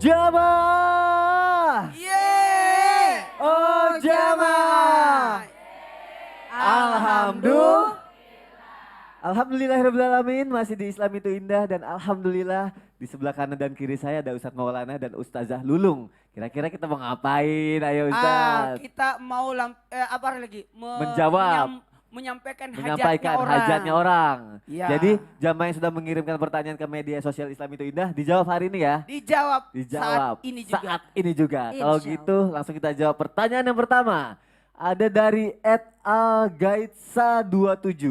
Jamaah. Yeay. Oh jamaah. Alhamdulillah. Alhamdulillahirrahmanirrahim, masih di Islam itu indah dan alhamdulillah di sebelah kanan dan kiri saya ada Ustadz Maulana dan Ustazah Lulung. Kira-kira kita mau ngapain? Ayo Ustadz. Kita mau apa lagi? Menjawab. Menyampaikan Hajatnya orang. Ya. Jadi jamaah yang sudah mengirimkan pertanyaan ke media sosial Islam itu indah dijawab hari ini ya. Dijawab. Dijawab Saat ini juga. Kalau gitu langsung kita jawab pertanyaan yang pertama. Ada dari @algaitsa27.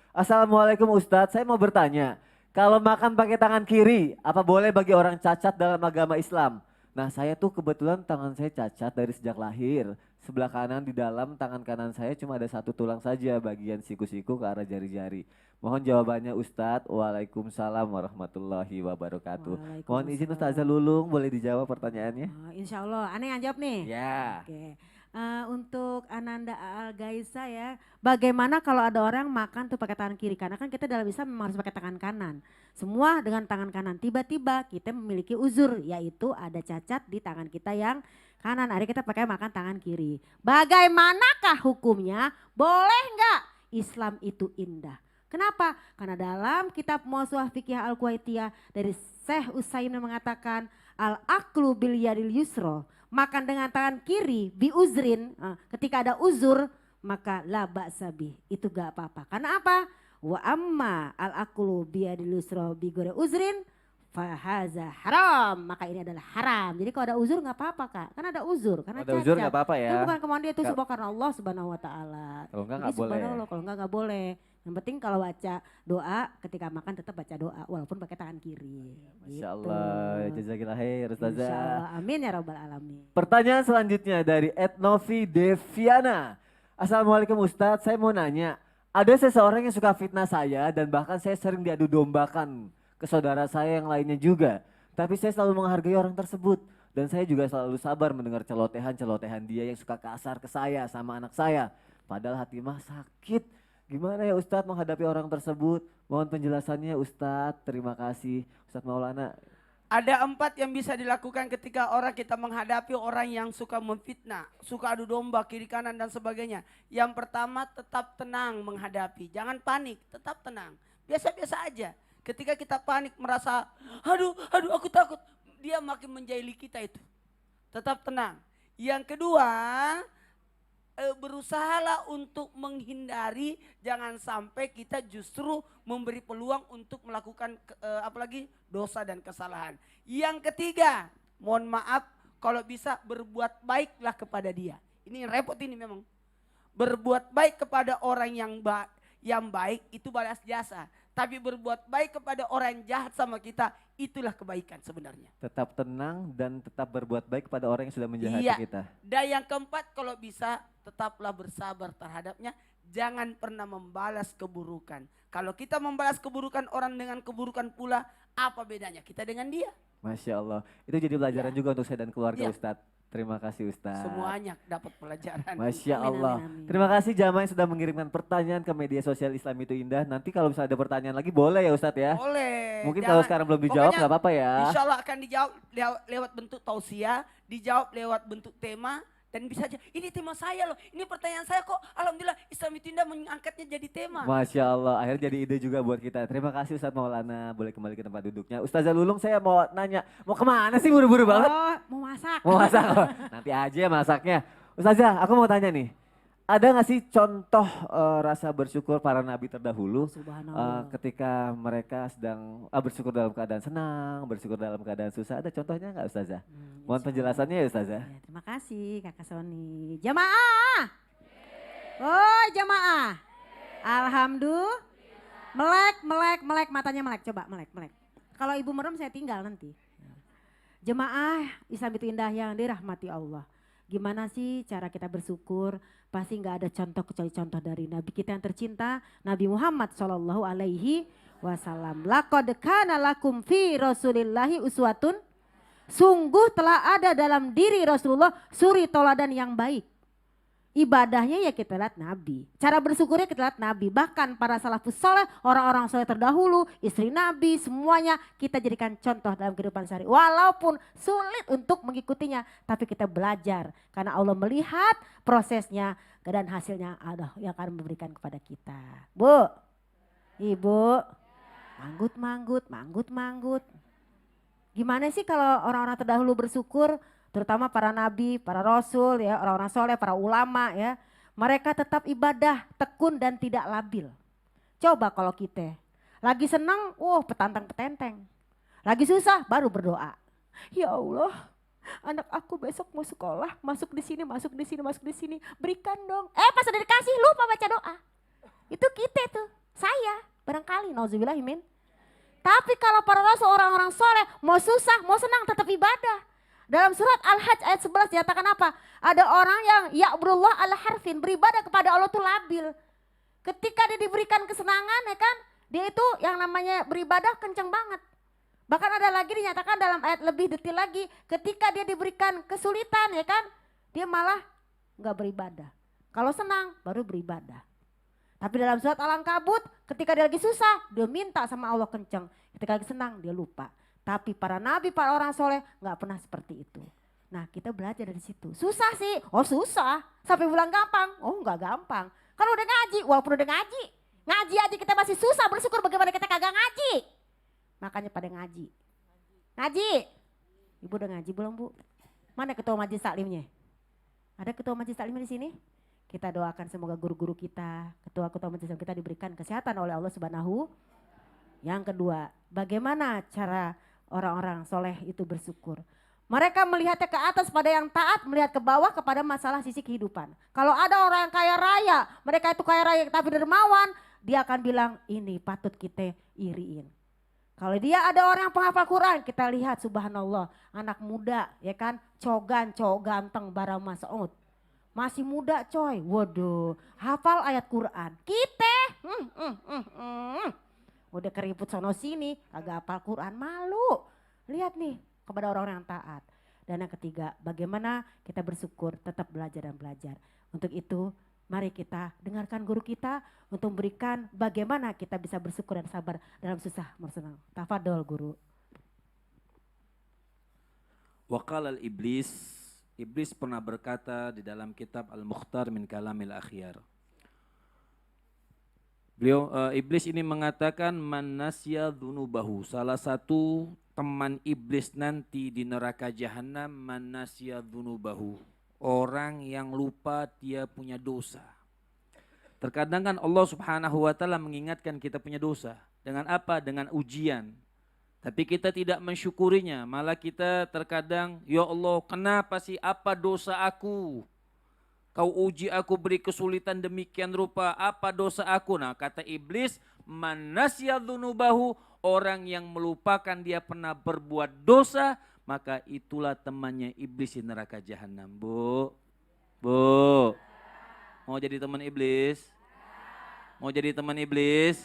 Assalamualaikum Ustadz, saya mau bertanya. Kalau makan pakai tangan kiri, apa boleh bagi orang cacat dalam agama Islam? Nah saya tuh kebetulan tangan saya cacat dari sejak lahir. Sebelah kanan di dalam tangan kanan saya cuma ada satu tulang saja bagian siku-siku ke arah jari-jari. Mohon jawabannya Ustadz. Waalaikumsalam warahmatullahi wabarakatuh. Mohon izin Ustazah Lulung, boleh dijawab pertanyaannya? Insya Allah, aneh yang jawab nih. Ya. Oke. Untuk Ananda Algaisa ya, bagaimana kalau ada orang makan tuh pakai tangan kiri? Karena kan kita dalam Islam memang harus pakai tangan kanan. Semua dengan tangan kanan. Tiba-tiba kita memiliki uzur, yaitu ada cacat di tangan kita yang kanan. Akhirnya kita pakai makan tangan kiri. Bagaimanakah hukumnya? Boleh nggak? Islam itu indah. Kenapa? Karena dalam kitab Mawsu'ah Fikih Al-Kuwaitiyah dari Syekh Utsaimin mengatakan al-aqlu bil yadil yusra. Makan dengan tangan kiri bi uzrin, ketika ada uzur maka la ba'sabi, itu gak apa-apa. Karena apa? Wa amma al-aqlu bi yadil yusra bi ghairi uzrin fahaza haram, maka ini adalah haram. Jadi kalau ada uzur nggak apa-apa Kak, kan ada uzur karena ada uzur nggak apa-apa ya. Itu bukan kemauan dia, itu karena Allah Subhanahu wa taala. Kalau enggak nggak boleh. Kalau nggak boleh. Yang penting kalau baca doa ketika makan tetap baca doa walaupun pakai tangan kiri. Masya Allah, jazakillah khair Ustazah. Insya Allah, amin ya rabbal alamin. Pertanyaan selanjutnya dari @novi Deviana. Assalamualaikum Ustadz, saya mau nanya. Ada seseorang yang suka fitnah saya dan bahkan saya sering diadu dombakan ke saudara saya yang lainnya juga. Tapi saya selalu menghargai orang tersebut. Dan saya juga selalu sabar mendengar celotehan-celotehan dia yang suka kasar ke saya sama anak saya. Padahal hati mah sakit. Gimana ya Ustadz menghadapi orang tersebut? Mohon penjelasannya Ustadz, terima kasih. Ustadz Maulana. Ada 4 yang bisa dilakukan ketika kita menghadapi orang yang suka memfitnah, suka adu domba kiri kanan dan sebagainya. Yang pertama tetap tenang menghadapi, jangan panik, tetap tenang. Biasa-biasa aja. Ketika kita panik merasa, aduh aku takut, dia makin menjahili kita itu. Tetap tenang. Yang kedua, berusahalah untuk menghindari, jangan sampai kita justru memberi peluang untuk melakukan apalagi dosa dan kesalahan. Yang ketiga, mohon maaf kalau bisa berbuat baiklah kepada dia. Ini repot ini memang. Berbuat baik kepada orang yang baik itu balas jasa. Tapi berbuat baik kepada orang yang jahat sama kita, itulah kebaikan sebenarnya. Tetap tenang dan tetap berbuat baik kepada orang yang sudah menjahati kita. Dan yang keempat, kalau bisa tetaplah bersabar terhadapnya. Jangan pernah membalas keburukan. Kalau kita membalas keburukan orang dengan keburukan pula, apa bedanya kita dengan dia? Masya Allah. Itu jadi pelajaran juga untuk saya dan keluarga Ustadz. Terima kasih Ustadz. Semuanya dapat pelajaran. Masya Allah. Terima kasih jamaah yang sudah mengirimkan pertanyaan ke media sosial Islam itu indah. Nanti kalau misalnya ada pertanyaan lagi boleh ya Ustadz ya? Boleh. Mungkin kalau sekarang belum dijawab nggak apa-apa ya. Insya Allah akan dijawab lewat bentuk tausiah, dijawab lewat bentuk tema. Dan bisa aja, ini tema saya loh, ini pertanyaan saya kok. Alhamdulillah Islam itu indah mengangkatnya jadi tema. Masya Allah, akhirnya jadi ide juga buat kita. Terima kasih Ustadz Maulana, boleh kembali ke tempat duduknya. Ustazah Lulung saya mau nanya, mau kemana sih buru-buru banget? Oh, mau masak. Mau masak, nanti aja masaknya. Ustazah, aku mau tanya nih. Ada gak sih contoh rasa bersyukur para nabi terdahulu ketika mereka sedang bersyukur dalam keadaan senang, bersyukur dalam keadaan susah? Ada contohnya gak Ustazah? Mohon penjelasannya ya Ustazah. Ya, terima kasih Kakak Sony. Jamaah. Oh jamaah. Alhamdulillah. Melek matanya melek. Coba melek. Kalau ibu merem saya tinggal nanti. Jemaah Islam itu indah yang dirahmati Allah. Gimana sih cara kita bersyukur? Pasti nggak ada contoh kecuali contoh dari Nabi kita yang tercinta, Nabi Muhammad Shallallahu Alaihi Wasallam. Laqad kana lakum fi Rasulillahi uswatun. Sungguh telah ada dalam diri Rasulullah suri toladan yang baik. Ibadahnya ya kita lihat Nabi. Cara bersyukurnya kita lihat Nabi. Bahkan para salafus soleh, orang-orang soleh terdahulu, istri Nabi, semuanya kita jadikan contoh dalam kehidupan sehari. Walaupun sulit untuk mengikutinya, tapi kita belajar. Karena Allah melihat prosesnya dan hasilnya ada yang akan memberikan kepada kita. Bu, Ibu, manggut. Gimana sih kalau orang-orang terdahulu bersyukur? Terutama para nabi, para rasul ya, orang-orang soleh, para ulama ya. Mereka tetap ibadah, tekun dan tidak labil. Coba kalau kita lagi senang, petantang-petenteng. Lagi susah, baru berdoa. Ya Allah, anak aku besok mau sekolah, masuk di sini. Berikan dong. Pas udah dikasih lupa baca doa. Itu kita tuh, saya barangkali, nauzubillahimin. Tapi kalau para rasul, orang-orang soleh, mau susah, mau senang tetap ibadah. Dalam surat Al-Hajj ayat 11 dinyatakan apa? Ada orang yang ya'budullah ala harfin, beribadah kepada Allah tuh labil. Ketika dia diberikan kesenangan ya kan, dia itu yang namanya beribadah kenceng banget. Bahkan ada lagi dinyatakan dalam ayat lebih detail lagi, ketika dia diberikan kesulitan ya kan, dia malah nggak beribadah. Kalau senang baru beribadah. Tapi dalam surat Al-Ankabut ketika dia lagi susah, dia minta sama Allah kenceng. Ketika lagi senang dia lupa. Tapi para nabi, para orang soleh nggak pernah seperti itu. Nah kita belajar dari situ. Susah sih, susah. Sampai bilang gampang, nggak gampang. Kalau udah ngaji, walaupun udah ngaji. Ngaji aja kita masih susah, bersyukur bagaimana kita kagak ngaji. Makanya pada ngaji. Ngaji. Ibu udah ngaji belum Bu? Mana ketua majelis taklimnya? Ada ketua majelis taklimnya di sini? Kita doakan semoga guru-guru kita, ketua-ketua majelis kita diberikan kesehatan oleh Allah Subhanahu. Yang kedua, bagaimana cara orang-orang soleh itu bersyukur? Mereka melihatnya ke atas pada yang taat, melihat ke bawah kepada masalah sisi kehidupan. Kalau ada orang yang kaya raya, mereka itu kaya raya tapi dermawan, dia akan bilang ini patut kita iriin. Kalau dia ada orang yang penghafal Quran, kita lihat subhanallah, anak muda ya kan, cogan, cowok ganteng bara Mas'ud. Masih muda coy, waduh, hafal ayat Quran. Kita, udah keriput sono sini, agak hafal Quran, malu. Lihat nih kepada orang-orang yang taat. Dan yang ketiga, bagaimana kita bersyukur, tetap belajar dan belajar. Untuk itu, mari kita dengarkan guru kita untuk memberikan bagaimana kita bisa bersyukur dan sabar dalam susah bersenang. Tafadhol guru. Waqala al-iblis, Iblis pernah berkata di dalam kitab Al-Mukhtar min Kalamil Akhyar. Iblis ini mengatakan man nasya dzunubahu. Salah satu teman iblis nanti di neraka jahanam man nasya dzunubahu. Orang yang lupa dia punya dosa. Terkadang kan Allah Subhanahu wa taala mengingatkan kita punya dosa. Dengan apa? Dengan ujian. Tapi kita tidak mensyukurinya, malah kita terkadang, ya Allah kenapa sih, apa dosa aku? Kau uji aku, beri kesulitan demikian rupa, apa dosa aku? Nah kata iblis, man nasya dzunubahu, orang yang melupakan dia pernah berbuat dosa, maka itulah temannya iblis di neraka jahanam. Bu, mau jadi teman iblis? Mau jadi teman iblis?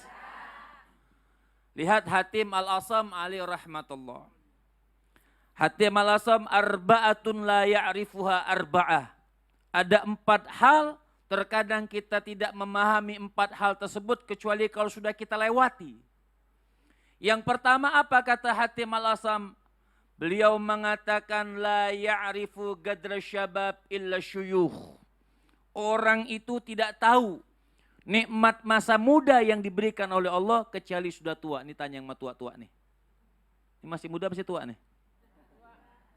Lihat Hatim Al-Asam alaihi rahmatullah. Hatim Al-Asam arba'atun la ya'rifuha arba'ah. Ada 4 hal, terkadang kita tidak memahami 4 hal tersebut kecuali kalau sudah kita lewati. Yang pertama apa kata Hatim Al-Asam? Beliau mengatakan la ya'rifu gadra syabab illa syuyukh. Orang itu tidak tahu nikmat masa muda yang diberikan oleh Allah kecuali sudah tua. Ini tanya yang tua-tua nih. Ini masih muda masih tua nih?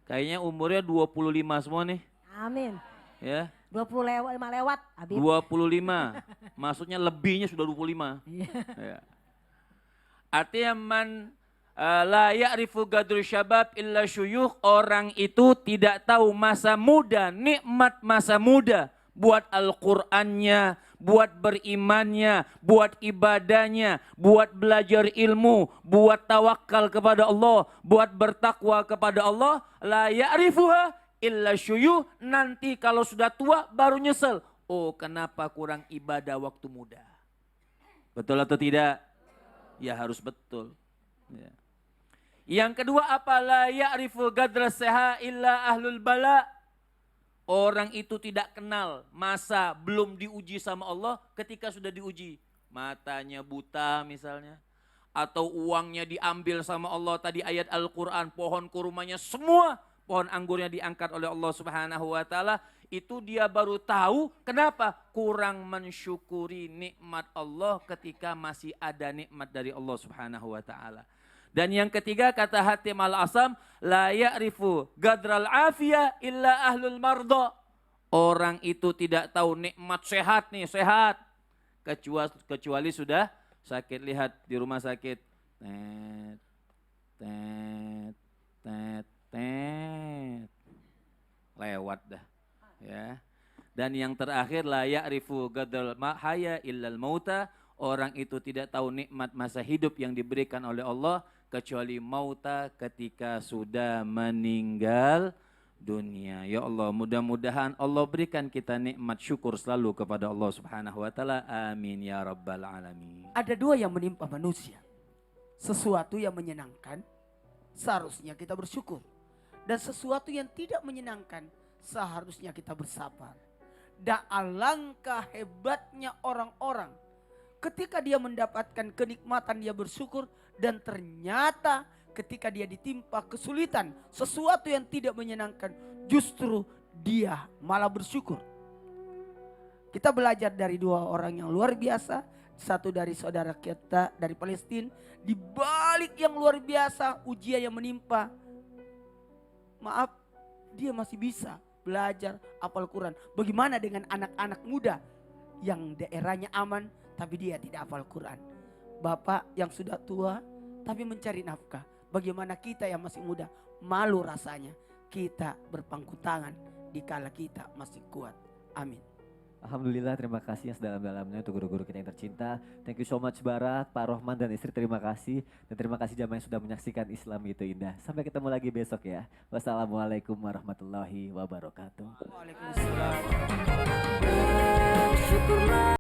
Kayaknya umurnya 25 semua nih. Amin. Ya. 25 lewat. Habib. 25. Maksudnya lebihnya sudah 25. Ya. Artinya man la ya'rifu gadru syabab illa syuyukh. Orang itu tidak tahu masa muda, nikmat masa muda. Buat Al-Qur'annya, buat berimannya, buat ibadahnya, buat belajar ilmu, buat tawakal kepada Allah, buat bertakwa kepada Allah. La ya'rifuha illa syuyukh. Nanti kalau sudah tua baru nyesel. Oh kenapa kurang ibadah waktu muda. Betul atau tidak? Ya harus betul. Ya. Yang kedua apa? La ya'rifu gadra seha illa ahlul bala. Orang itu tidak kenal masa belum diuji sama Allah ketika sudah diuji. Matanya buta misalnya. Atau uangnya diambil sama Allah, tadi ayat Al-Quran, pohon kurmanya semua, pohon anggurnya diangkat oleh Allah Subhanahu wa Ta'ala. Itu dia baru tahu kenapa kurang mensyukuri nikmat Allah ketika masih ada nikmat dari Allah Subhanahu wa Ta'ala. Dan yang ketiga kata Hatim Al-Asam, la ya'rifu gadral afiyah illa ahlul mardo. Orang itu tidak tahu nikmat sehat nih, sehat. Kecuali sudah sakit. Lihat di rumah sakit. Tet, tet, tet, tet. Lewat dah. Ya. Dan yang terakhir la ya'rifu gadral mahaya illal mauta. Orang itu tidak tahu nikmat masa hidup yang diberikan oleh Allah kecuali mauta ketika sudah meninggal dunia. Ya Allah, mudah-mudahan Allah berikan kita nikmat syukur selalu kepada Allah Subhanahu wa Ta'ala. Amin ya rabbal alamin. Ada dua yang menimpa manusia. Sesuatu yang menyenangkan, seharusnya kita bersyukur. Dan sesuatu yang tidak menyenangkan, seharusnya kita bersabar. Dan alangkah hebatnya orang-orang ketika dia mendapatkan kenikmatan dia bersyukur, dan ternyata ketika dia ditimpa kesulitan, sesuatu yang tidak menyenangkan, justru dia malah bersyukur. Kita belajar dari dua orang yang luar biasa. Satu dari saudara kita dari Palestina, di balik yang luar biasa ujian yang menimpa, maaf, dia masih bisa belajar hafal Quran. Bagaimana dengan anak-anak muda yang daerahnya aman tapi dia tidak hafal Quran? Bapak yang sudah tua tapi mencari nafkah. Bagaimana kita yang masih muda? Malu rasanya kita berpangku tangan dikala kita masih kuat. Amin. Alhamdulillah, terima kasih yang sedalam-dalamnya untuk guru-guru kita yang tercinta. Thank you so much Barat, Pak Rohman dan istri, terima kasih. Dan terima kasih jamaah yang sudah menyaksikan Islam Itu Indah. Sampai ketemu lagi besok ya. Wassalamualaikum warahmatullahi wabarakatuh. Waalaikumsalam.